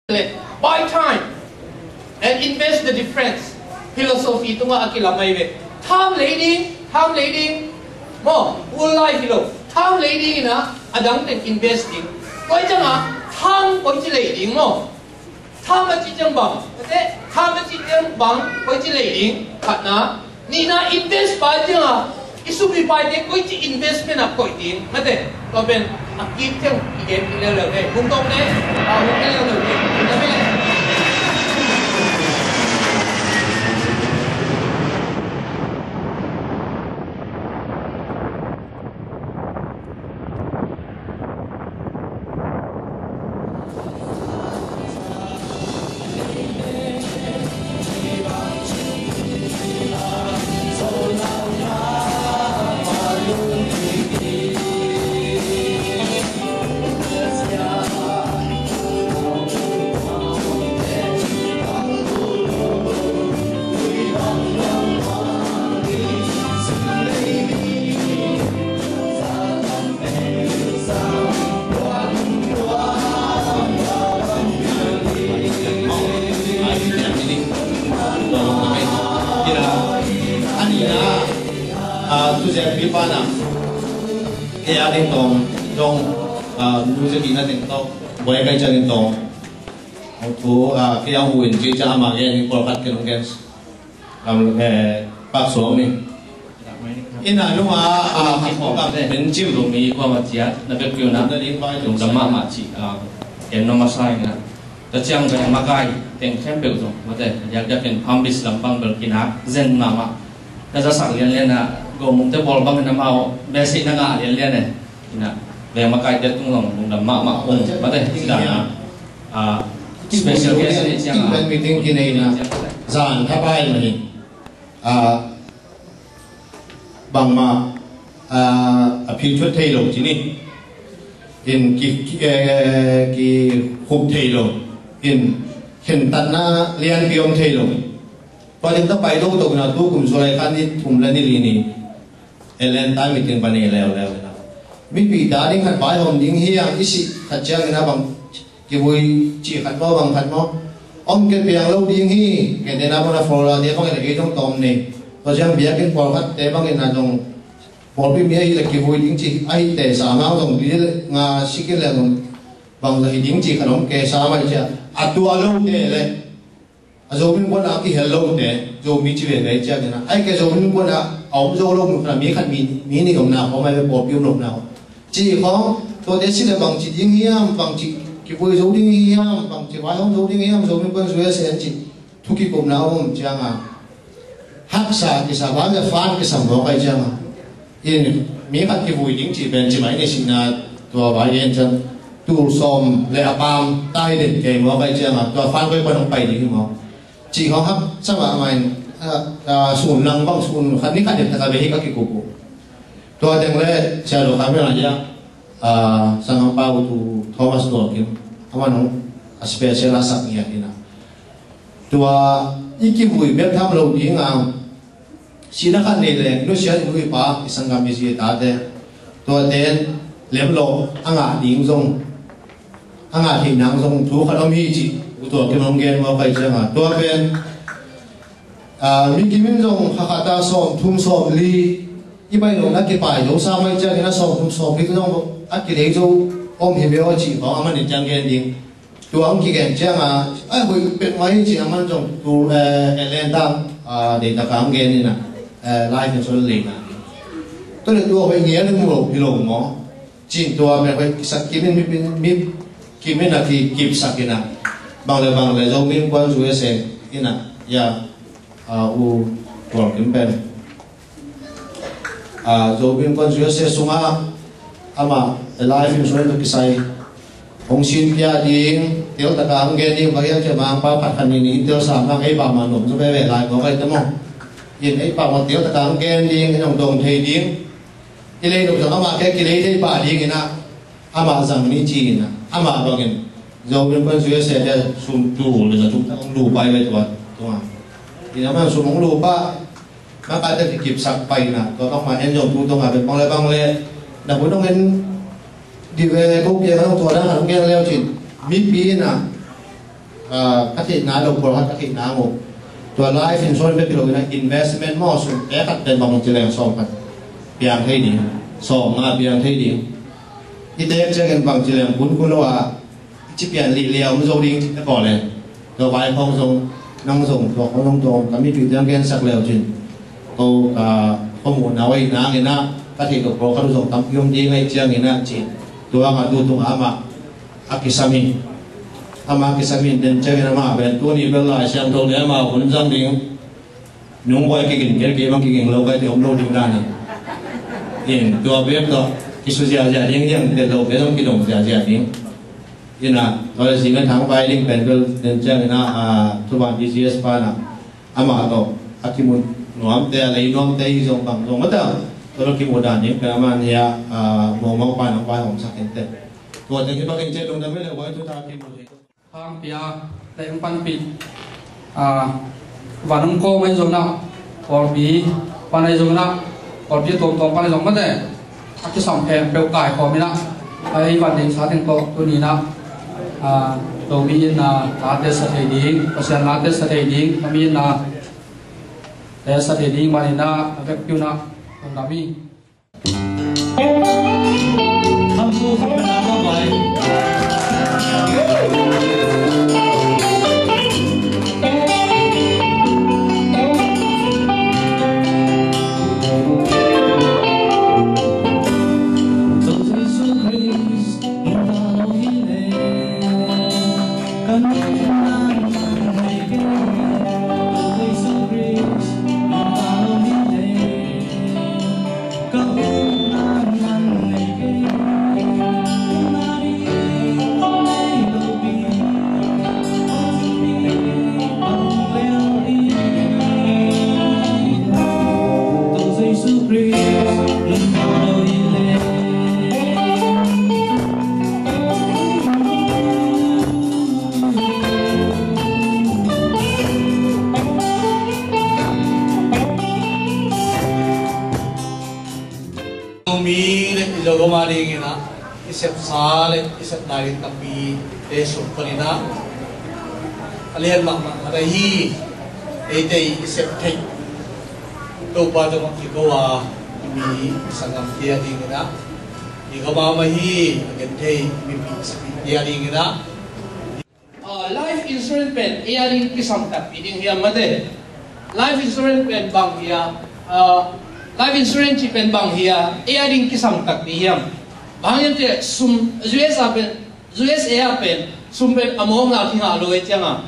buy time and invest the difference. Philosophy tu nga akilamay be. Time leading, mo whole life hilo. Time leading na adang ten investing. Koi janga time koi ji leading mo. Time ji jang bang, okay? Time ji jang bang koi ji leading. Kat na ni na invest ba janga isu bi buy de koi ji investment up koi din. Mate, to ben akip jang igen ilalo de. Kung tong de, kung ilalo de. Ina luma ben chiu lo mi kwa ma chia na be kyo na yung dhamma ma chi en no ma sai na ta chiang ben ma kai teng khem pe zo ma te yak yak en pham bis lam pang bel kina zen ma ma ta za sang lian lian na go mung te bol bang na ma be si na ga lian lian ne ina le ma kai te tung long yung dhamma ma ong ma te da na special guest ni chiang ben meeting kinai na zan tha bai ma ni bằng mà phim xuất thay rồi chứ nè, in cái khúc thay rồi, in hiện tại na liên biom thay rồi, và đến tới bài đâu tụng nào tu cùng rồi khăn đi cùng lên đi liền nè, lên tai mình tiền bani leo leo na, mình bị đá đến khăn bài hôm những hiang ít sĩ thật chăng na bằng cái vui chỉ khăn bao bằng khăn bao, ông cái biang lâu đi hi, cái này na bona flora dia bằng cái trong tom này. Và chẳng biết cái bảo phát tế bằng cái nào trong bảo bị mấy là cái vui tiếng chỉ ai để sao mà trong cái ngà sĩ cái là bằng cái tiếng chỉ khả năng cái sao mà chứ tua lâu thế này rồi mình muốn ăn cái hello thế rồi mình chỉ về đấy chứ cái nào ai cái rồi mình muốn ông rồi lâu là mấy khăn mình này ông nào có mấy bảo biểu lúc nào chỉ có tôi đấy chỉ là bằng chỉ tiếng hiam bằng chỉ cái vui rồi tiếng hiam bằng chỉ vài hôm rồi tiếng hiam rồi mình vẫn rồi sẽ chỉ thu kịp cùng nào không chẳng à hắc sa cái sa vàng cái phan cái sầm đó cái chăng in mấy hạt cái vui những chỉ bên chỉ mấy này xin là tua vài yên chăng tu som lệ apam tai đến cái mà cái chăng tua phan cái quan bay đi mà chỉ có hắc sao mà mình sùn lăng băng sùn khát ní khát đến ta về các cái cục tua tiếng lệ chờ đồ khám là gì sang hôm bao tu Thomas đồ kia ông anh special là sắc nhẹ đi nào tua ý kiến vui biết tham lâu tiếng nào xin nó khăn này là nó sẽ vui ba isang kami gì ta thế tôi đến lem lộ anh tiếng rong anh thì nắng rong chú khăn ông hi chị tôi cái mong nghe mà phải chưa mà tôi bên mình cái mình rong khát ta som thum som li ý bây giờ nó cái bài đấu sao bây giờ nó som thum som li tôi rong ăn cái đấy rồi ông hiểu biết chị có anh mình chẳng nghe tiếng tôi ông kia kèm chứ mà hồi bên ngoài chị anh trong tôi lên tam để ta khám nghe này nè live trên số liền nè tôi là tôi phải nghe được một cái lồng mỏ chỉ tôi phải sắc kiếm mình kiếm là thì kịp sắc cái nào bằng là do mình quan注sẽ cái nào ya u của kiếm bên do mình quan注sẽ xuống ama live trên số cái sai ông xin bia đi tiểu tất cả nghe đi và cái mang bao phát hành này tiểu sản mang ấy bảo mà nộp cho về lại có cái tấm không nhìn ấy bảo mà tiểu tất cả nghe đi cái dòng đồng thầy đi cái này nộp cho mà cái này thì bà đi cái nào ama rằng ní chi nè ama bằng cái rồi bên bên dưới xe để xuống đủ là chúng ta không đủ bay về tuần đúng không thì nó mà xuống không đủ ba mà cái đấy thì kịp sạc bay nè cóต้องมาเอ็นยงดูตรงหาเป็นบางเลยแต่ผมต้องเห็น đi về công việc không thua đã hẳn nghe leo chỉ mít bí nè các thị ná đầu pro các thị ná mộtตัว life insurance เป็นตัวนะ investment มั่วสุดแต่กันเป็นบางทีแรงสองกันเพียงให้ดีสองเพียงให้ดีที่เด็กเจอกันบางทีแรงคุณคุณว่าจิเปลี่ยนลีเลียวมันโจดิ้งที่ก่อนเลยตัวใบพองทรงนั่งส่งตัวของตรงๆก็มีผิวยังแกนสักแล้วจริงตัวข้อมูลเอาไว้นะเงี้ยนะก็ที่ตัวโปรเขาส่งทำยมดีไงเจียงเงี้ยนะจริงตัวมาดูตัวอามาอากิสามีอามากิสามีเดินเจอกันมาเป็นตัวนี้เป็นลายเชียงตัวเนี้ยมาคนจังดิ้งนุ่งไว้กินเกลือมันกินเราไปที่อมโลดิ้งได้เนี่ยเองตัวเว็บตัวกิสุเจียดิ้งยังเดินเราไปต้องกินลงเจียดิ้งยินะตอนสิ่งนั้นทางไปดิ้งเป็นก็เดินเจอกันนะทุกวัน BCS ไปนะอามาตัวอากิมุนหนุ่มแต่อะไรหนุ่มแต่อีส่งบางส่งมาเถอะตัวกิมุดานนี้เป็นอามาเนี่ยมองไปน้องไปของสักเต็มตัวจะคิดว่าเจ๊ตรงนั้นไม่เลยไว้ทุกทางกิมุดทางเปียในองค์ปันปิดวันน้องโก้ไม่ส่งนะพอปีปันในส่งนะพอปีตรงปันในส่งมาแต่อาจจะส่งแผนเปลวกายพอไม่นะไอ้วันเด็กชาติงโตตัวนี้นะตัวมีนะลาเตสเตดิ้งเพราะฉะนั้นลาเตสเตดิ้งมีนะเตสเตดิ้งมาเนี่ยนะเว็บอยู่นะตรงนั้นมีทำตัวเป็นอะไรไปisip salit isip narin tapi esok kanina alihan marahi ete isip tay to pa to makikawa mi sangam dia dingina ikaw mahi agentay mi dia dingina life insurance pen iaring kisam tap iding hiya mate life insurance pen bang hiya life insurance pen bang hiya iaring kisam tap hiyam bangyan te sum USA pen sum pen among na tinga loe tianga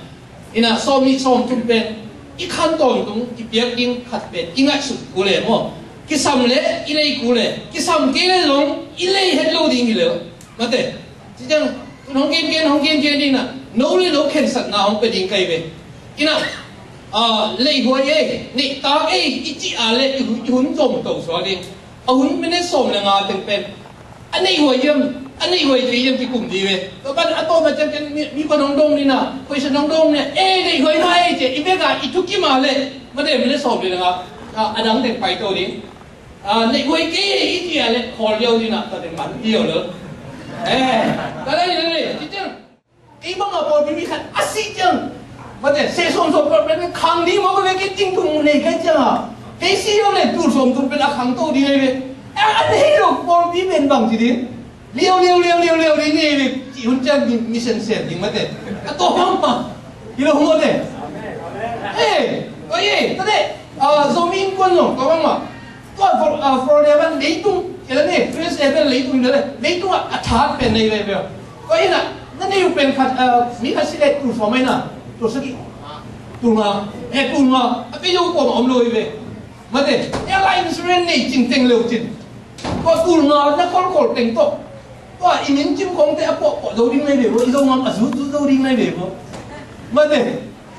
ina somi som tum pen ikan ton tung ipiak ing khat pen inga su kule mo kisam le ilei kule kisam kele long ilei hello ding ile mate jang hong gen dina no le no ken sat na hong pe ding kai be ina lei hoi e ni ta e ichi ale hun som to so ding a hun mene som le nga teng pen anh ấy hồi thì em thì cùng gì về các bạn ăn tôm mà chân mi con đông đông đi nào quay sang đông đông nè ê này hồi hai chị em biết cả ít chút kia mà lên mà để mình lấy sổ đi nào anh đang để phải tôi đi này hồi cái ít gì lên khó liêu đi nào ta để bắn nhiều nữa ê đây chứ cái bằng ở bờ mi khát axit chăng mà để xe xôm bờ bên khang đi mà cái tinh thùng này cái chăng cái xíu này tụt xôm tụt bên khang tôi đi đây anh ấy được bom bí bên bằng gì đi liêu đi nghe chỉ huấn chân mission set thì mất đấy tôi không mà hiểu không đấy ê cái gì cái đấy zombie quân rồi có không mà tôi Florida bên lấy tung cái này first ever lấy tung đấy lấy tung attack bên này về cái gì nè nó nhiều bên khát mi khát xịt tụt vào mấy nè tụt sao tụt mà bây giờ có mà ông lôi về mất đấy airline insurance này chỉnh liều chỉnhก็กูงอนักคนโกรธแต่งตกก็อีนิ้งจิ้มคงแต่ปะโดดิ้งไม่เดี๋ยวอีโดงมันสู้โดดิ้งไม่เดี๋ยวมาเดี๋ยว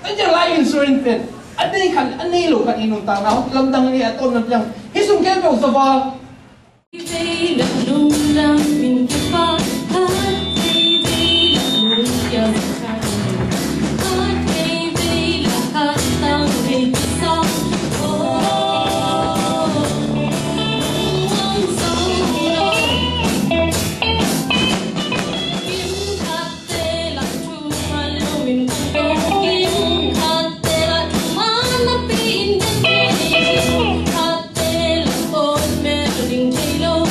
นั่นจะไล่อินซูลินเป็นอันนี้หลุดกันอินุตาเราลำดังนี่ต้นน้ำยังฮิสุงแก่เป็นสบาย Hãy subscribe cho kênh Ghiền Mì Gõ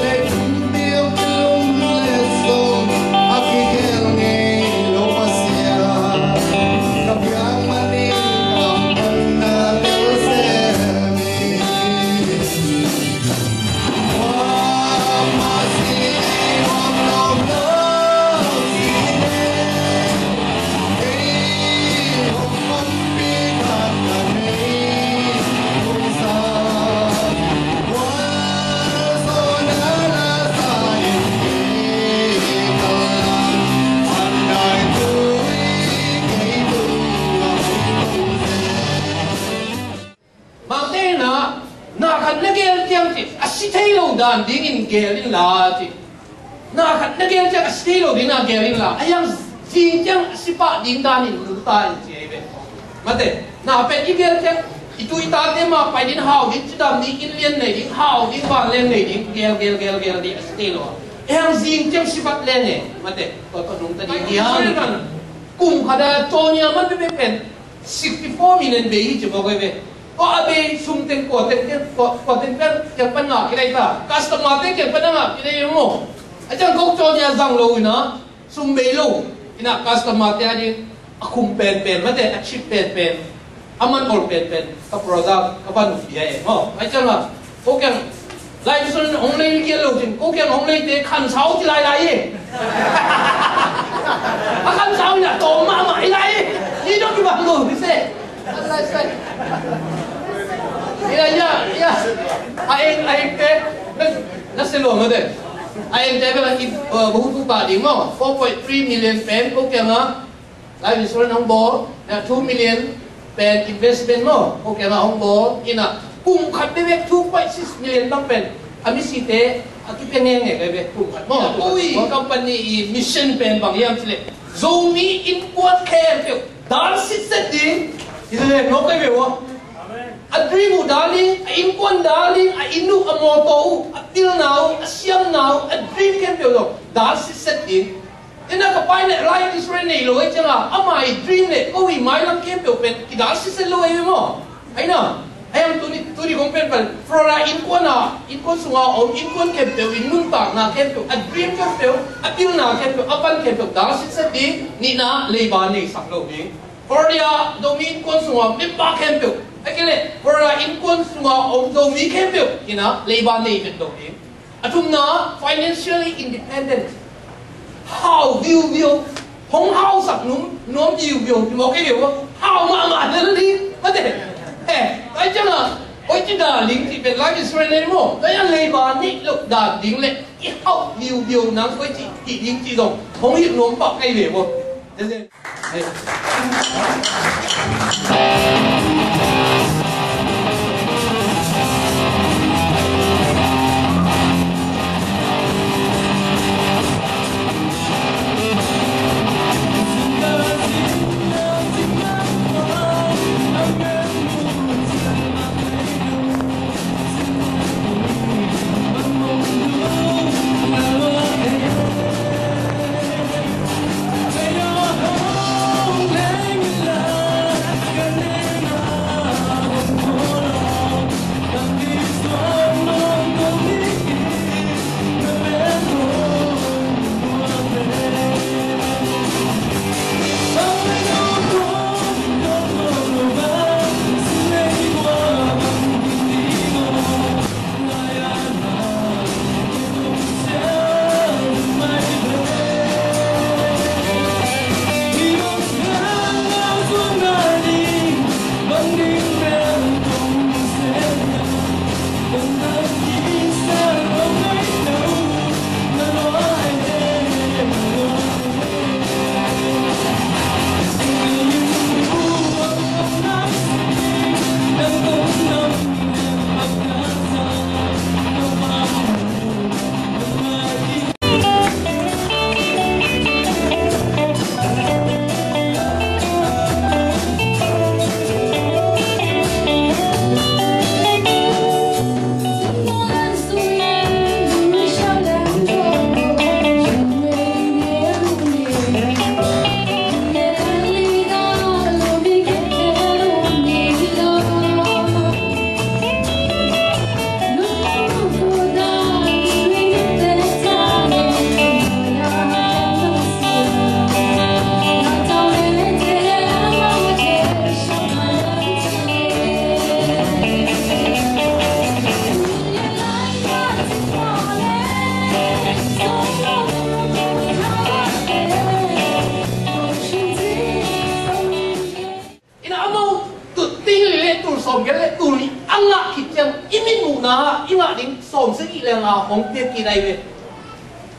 để không bỏ lỡ dan dingin gelin la ti na khat na gel chak stilo dina gelin la ayang jing chang sipa ding dan in lu ta in che be mate na pe i gel chang itu ita te ma pai din hao din chidam ni in lien nei ding hao ding ban len nei ding gel di stilo ayang jing chang sipa len ne mate to nung ta di yang kan kum khada chonya man be pen 64 million be hi che bo be ko abe sumteng ko ten per yang panna kira ita customer te ke panna kira mo ajang kok chonya jang lo ina sumbe lo ina customer te ani akum pen mate a chip pen aman all pen ka product ka ban fi ai mo ajang la ko kyang lai sun online ke lo jin ko kyang online te khan sao ti lai ye a khan sao ya to ma lai ni do ki ba lo ni se lai sai ya ai ke na se lo ngade ai te ba ki bu tu ba ding mo 4.3 million pen ko ke ma lai insurance hong bo 2 million pen investment mo ko ke ma hong bo ina kum khat be 2.6 million bang pen ami si te aki pen nge be kum khat mo ui company mission pen bang yam chile zomi in kwat care pe dar sit setting ise no ke be wo a dream darling, a inquan darling, a inu a moto, a till now, a siam now, a dream can be lo. That's it set in. In a kapine right is rene lo e changa. Am I dream ne? Oh, we might not can be open. That's it lo e mo. I know. I am to the compare but for a inquana, inquan sunga or inquan can be in nunta na can be a dream can be a till now can be a pan can be. That's it set in. Nina lebani saklo being. For the domain consumer, the back can be. Again, for in consumer of the we can build, labor nation domain. Atumna financially independent. How do you build? Hong house up no you build. Okay, how mama literally? But I tell her, what did I link it like is for anymore? They are labor need look that ding let how you build now. What he didn't see them. Hong you no back away. Is it? Hong Kong ki dai ve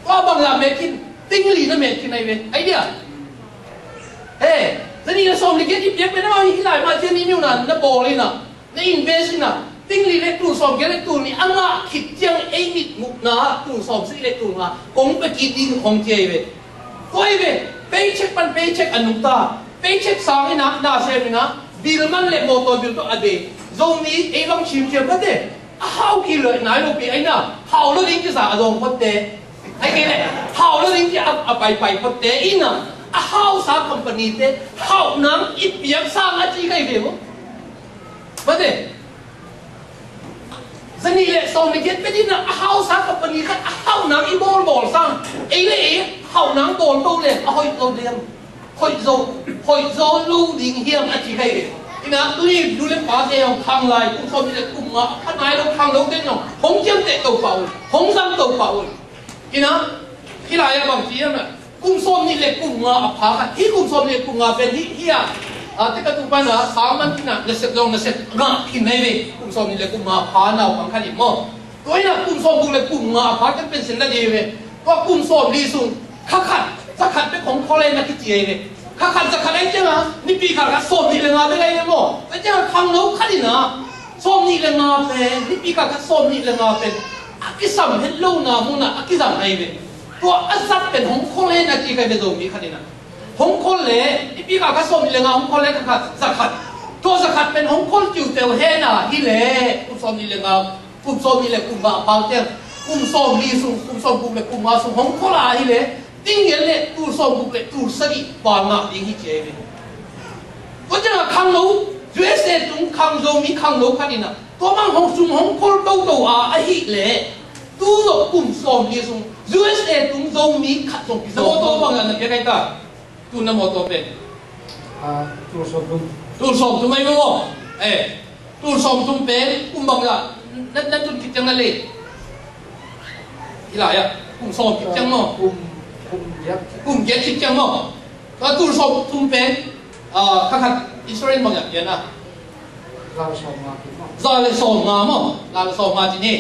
wa bang la me kin ting li na me kin dai ve ai dia thế thì là xong thì cái tiếp bên đó hi lại mà trên đi miêu là nó bò lên nè nó invest nè ติ้งลีเล็กตูสอบแกเล็กตูนี่อ่างอ่ะคิดจังไอ้มิดมุกนะตูสอบสิเล็กตูนะคงไปกินดินของเจเวก้อยเวไปเช็คปันไปเช็คอนุตาไปเช็คสางให้นักนาเซมินะบิลมันเล็กโมโตบิลตัวอเดตรงนี้ไอ้ลองชิมเจียบเด้how กี่เลยนายลูกปีไอ้น่ะ how แล้วดิ้งจะสาอารมณ์พอดเดไอ้กี่เนี่ย how แล้วดิ้งจะเอาไปพอดเดอีน่ะ how สาคอมพานีเด how นั้นอีเปียกสร้างอาชีพไงเดี๋ยวพอดเดสนิทเลยส่งไปเก็บไปที่น่ะ how สาคอมพานีกัน how นั้นอีบอลสร้างไอ้เลย how นั้นบอลโตเลยเอาให้เราเรียนให้เราลูดิ้งเฮียมอาชีพไงนี่นะตัวนี้ดูเล่นป่าเดียวทางลายกุ้งส้มนี่กุ้งอ่ะข้างในเราทางเราเต้นอย่างหงเจียมเตะตัวเปล่าหงซ้ำตัวเปล่านี่นะที่ไรบางทีน่ะกุ้งส้มนี่เล็กกุ้งอ่ะผ่ากันที่กุ้งส้มนี่กุ้งอ่ะเป็นที่เฮียที่กระตุ้นปัญหาสามันที่น่ะเสร็จลงเสร็จงากินไม่ได้กุ้งส้มนี่เล็กกุ้งอ่ะผ่าหนาวบางครั้งอีกมั้งตัวนี้นะกุ้งส้มกุ้งเล็กกุ้งอ่ะผ่ากันเป็นเส้นละดีเลยก็กุ้งส้มดีสุดขัดจะขัดเป็นของเขาเลยนะที่เจียเลยข้าขันจะขันไอ้เจ้านะนี่ปีขันก็ส้มนี่เลยงาไปไงเนี่ยมั้งไอ้เจ้าทางโน้ขันนี่นะส้มนี่เลยงาเป็นนี่ปีขันก็ส้มนี่เลยงาเป็นอากิสัมเห็นลูกนะมุนะอากิสัมไงเป็นตัวอาซัดเป็นหงคนเลยนะจีกันเป็นตรงนี้ขันนี่นะหงคนเลยนี่ปีขันก็ส้มนี่เลยงาหงคนเลยขันจะขัดตัวจะขัดเป็นหงคนจิ๋วเตียวเฮน่ะที่เลยกุ้งส้มนี่เลยงากุ้งส้มนี่เลยกุ้งมาเปล่าเจ้ากุ้งส้มนี่สุกุ้งส้มกุ้งเลยกุ้งมาสุหงคนละที่เลยติ้งเงี้ยเลยตูส่งบุกเลยตูสกิปานาดิ้งที่เจวิก็จะมาขังโน้ยูเอสเอตุงขังโจมีขังโน้ขันนี่นะตัวมันหงซุงหงโคลโตโตอาไอฮิเลยตูโลกุมส่งดีซุงยูเอสเอตุงโจมีขัดส่งพิโซโตบางอย่างนั่นยังไงตาตูน้ำมอโตเป็นตูส่งตุไม่รู้ตูส่งตุเป็นกุมบางอย่างนั่นตุคิดจังนั่นเลยที่ไรอ่ะกุมส่งคิดจังมั้งกุ้งเย็ดชิดจังมั้งก็ตูสอบทุ่มเป็นข้าขัดอิสราเอลบางอย่างเย็นนะลาเลสองมามั้งลาเลสองมาที่นี่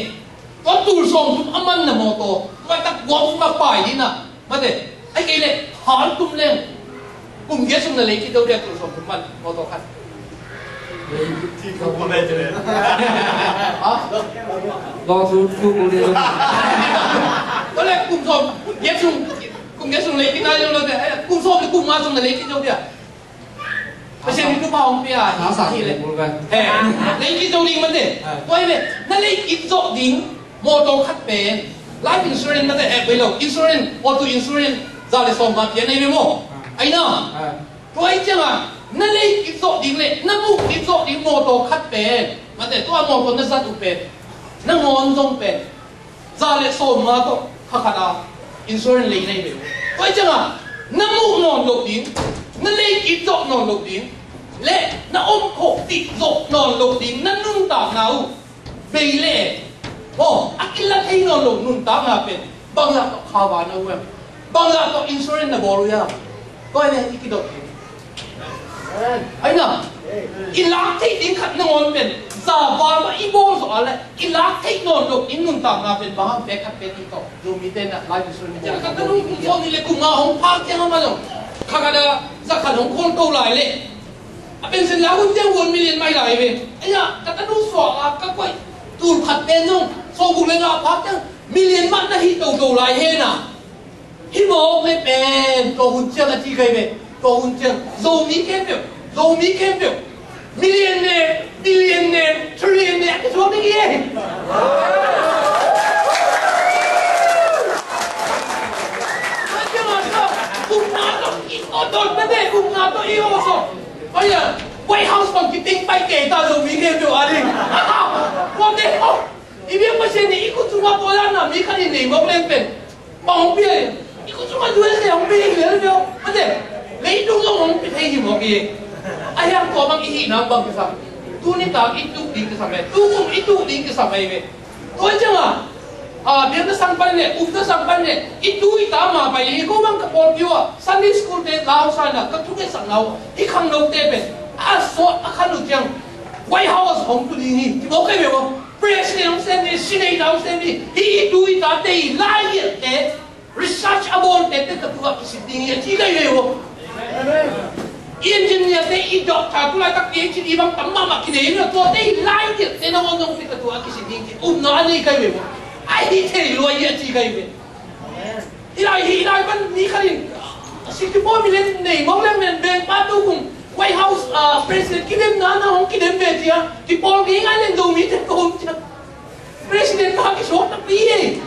ก็ตูสอบทุ่มอามันนะมอโต้ก็ตักวงมาป่ายนี่นะมาเด็ไอ้เกลี่ยหาทุ่มเล่งกุ้งเย็ดสุ่มนั่นเลยที่เราเรียกตูสอบทุ่มมันมอโต้ขัดที่เขาพูดได้เลยรอทุกคนเลยก็เลยกุ้งสอบเย็ดสุ่มกุ้งเย็ดสุ่มเลยที่นั่นเราเนี่ยกุ้งส้มหรือกุ้งมาสุ่มนั่นเลยที่เราเนี่ยไม่ใช่ที่ตัวเปล่าของพี่อ่ะหาสาเหตุเลยเลยที่เราดิ้งมันเนี่ยตัวนี้นั่นเลยอินโซดิ้งมอโต้ขัดเป็นไลฟ์อินชูเรนซ์นั่นเองไปเลยอินชูเรนซ์ออโต้อินชูเรนซ์จะเลยส่งมาเพียงในเมโมไอ้น่ะตัวไอ้เจ้านั่นเลยอินโซดิ้งเลยนั่นมุกอินโซดิ้งมอโต้ขัดเป็นมันแต่ตัวมอโต้นั่นสัตว์เป็นนั่งงอนจงเป็นจะเลยส่งมาก็ขัดอ่ะอินชูเรนซ์เลยในเมโมตัวไอ้เจ้านั่นมุกนอนลงดิ้งนั่นเลยอินโซนอนลงดิ้งเละนั่นอมโคติดโซนอนลงดิ้งนั่นนุ่นตาหนาวเบลเล่โอ้อักลักให้นอนลงนุ่นตาหนาวเป็นบางอย่างก็ข่าวานเอาไว้บางอย่างก็อินชูเรนซ์นะบอรู้ยังก็ไอ้เนี่ยอีกดอกไอ้น่ะอิลักที่ดิ้งขัดนอนเป็นซาบานว่าอีโบสอะไรอิลักที่นอนลงอินนุ่นตาหนาวเป็นบางแบกขัดเป็นอีกต่อดูมีเต้นอะไลฟ์อินชูเรนซ์จะกันนุ่นคุณพ่อนี่เลยกูมาห้องพักยังมาจ้ะข้าก็ได้สักขันของคนเกาหลีเลยเป็นสิ่งแล้วคุณเจ้าวนมิเลียนไม่ไหลไปไอ้เนี่ยแต่ก็ดูสวะก็ไปตูดขัดเป็นน้องโซ่บุกเลยนะพักจังมิเลียนมันนะฮิตเกาหลีเฮน่ะฮิโมไม่เป็นตัวหุ่นเจ้าละที่เคยเป็นตัวหุ่นเจ้าโซมีเข้มเดียวโซมีเข้มเดียวมิเลียนเนี่ยบิลเลียนเนี่ยทริลเลียนเนี่ยก็ชอบได้ยังโดนไม่ได้อุ้มงานตัวอีโอโซ่ไอ้เนี่ยไวท์เฮาส์ต้องกินติ้งไปเกตาโซมีเข้มเดียวอะไรวันเดียวอีเบี้ยไม่ใช่เนี่ยอีกุศลตัวนั้นน่ะมีใครเนี่ยบอกเล่นเป็นมองเบี้ยอีกุศลตัวนั้นเนี่ยของเบี้ยเหลือเดียวมันเนี่ยเลยดูตรงนั้นเป็นให้หิมบอกเองไอ้ยังตัวบางอีหิน้ำบางก็สั่งตัวนี้ตากอีตุดิ้งก็สั่งไปตัวคงอีตุดิ้งก็สั่งไปเว้ยตัวจังอ่ะเดี๋ยวจะสั่งไปเนี่ยอุ้มจะสั่งไปเนี่ยอีดูอีตามมาไปอีก็มันก็บอกอยู่ว่า Sunday School เด็กลาวสั่งนะก็ทุกอย่างสั่งเราอีข้างนอกเด็กเป็นสวดข้างนอกจัง White House ของตัวนี้ที่บอกให้แบบว่า President ของเซนนี่ Senate ของเซนนี่อีดูอีตามเด็กไล่เด็ก research about เด็กก็ตัวสิ่งนี้ที่ได้เลยว่า engineer te i doctor tu lai tak PhD bang tamma ma kine no to te lai ke te no ngong te tu aki si ding na ani kai we ai hi te lo ye chi kai we ilai ban ni kharin 64 million nei mong le men ben pa tu kum White House president kidem na hong kidem be tia ti pol ge ngai len do mi te ko president ka ki shot na pi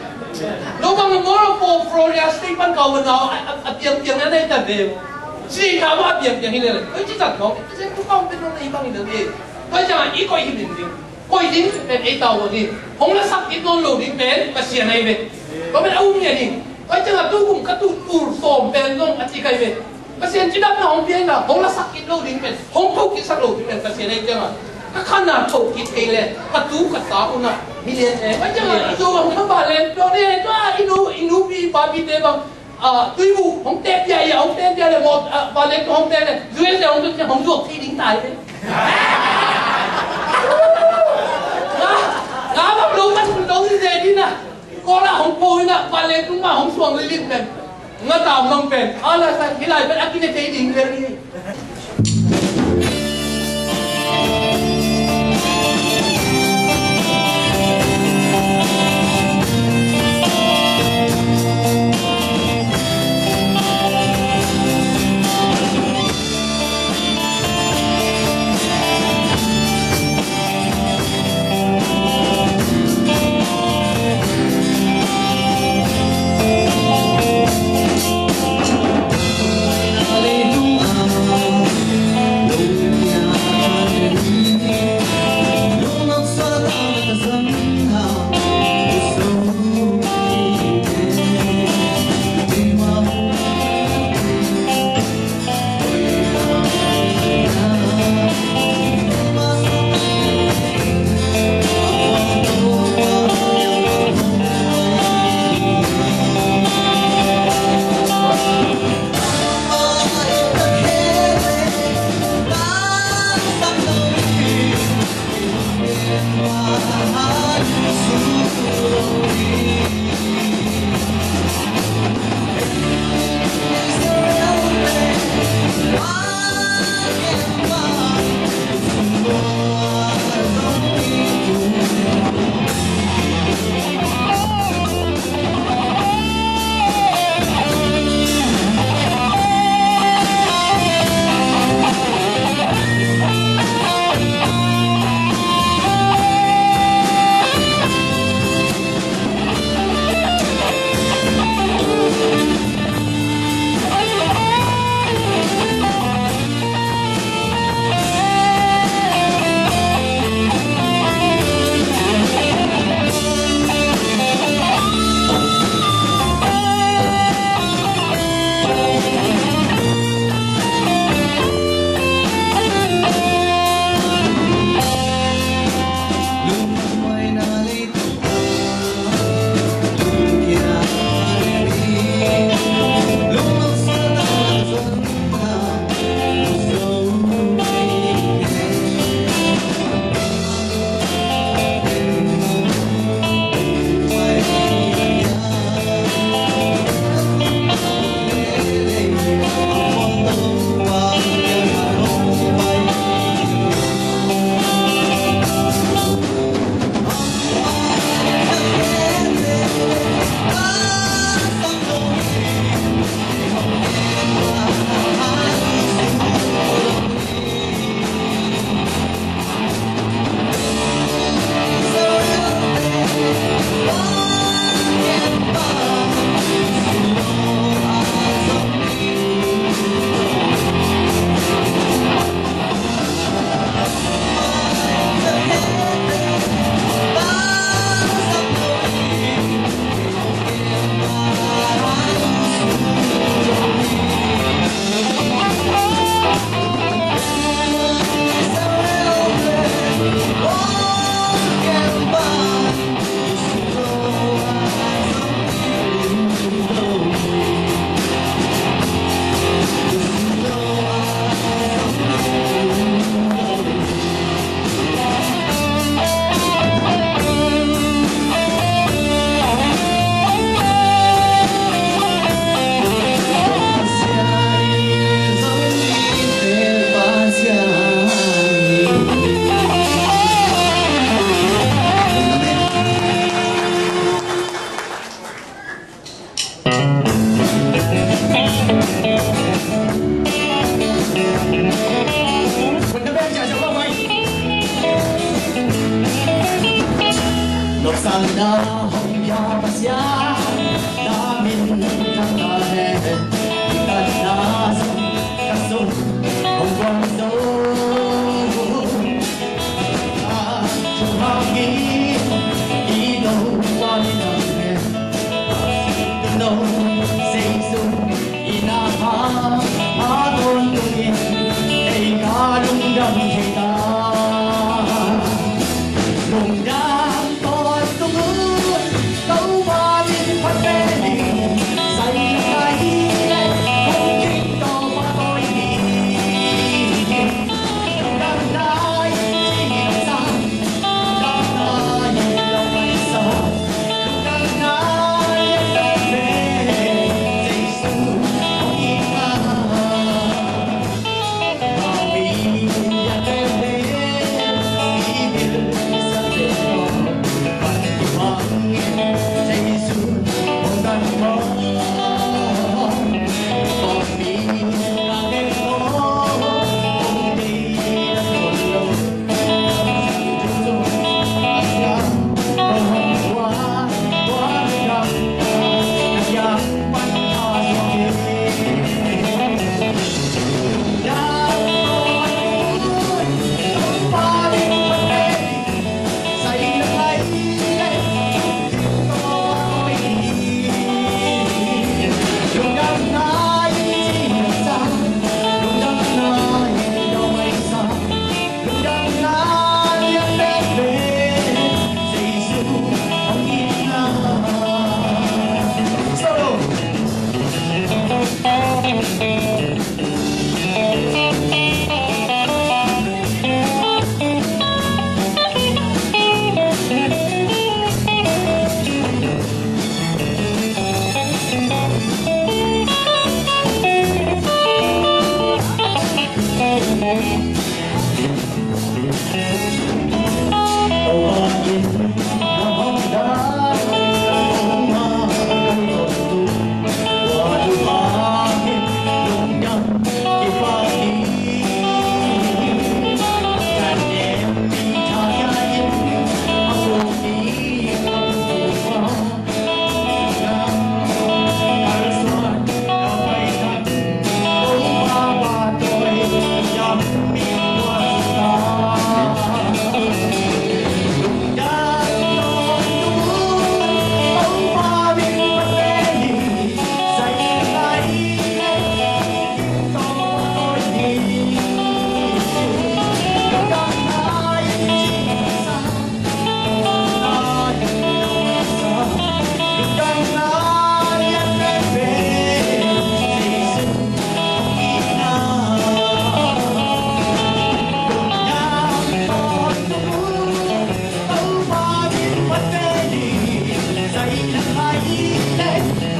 lo bang mo for Florida state ban ka na tiang na nei ta be si ka wa tiang hi le oi chi ta ko se ku kong pe no nei bang ni de ko ja i ko hi din din ko hi din pe e ta wo ni hong la sak it non lo din ben ma sia nei be ko ben au ni ni ko ja tu kum ka tu som ben nong ati kai be Pasien tidak na hong pian na hong la sakit lo ding pen hong thau ki sak lo ding pen pasien ai jang ka khana thau ki thele ka tu ka ta una million ai jang ido hong ba len do ne to inu bi ba bi te bang tui bu hong te ya ya hong te ya le mo ba len hong te le zue se hong tu hong zuok thi ding tai pe na ba lo man lo ni de din na ko la hong po na ba len tu ma hong suang le lim pen nga tao nông pen ala sa hilai ben akine te ding le ni Hãy subscribe cho kênh Ghiền Mì Gõ để không bỏ lỡ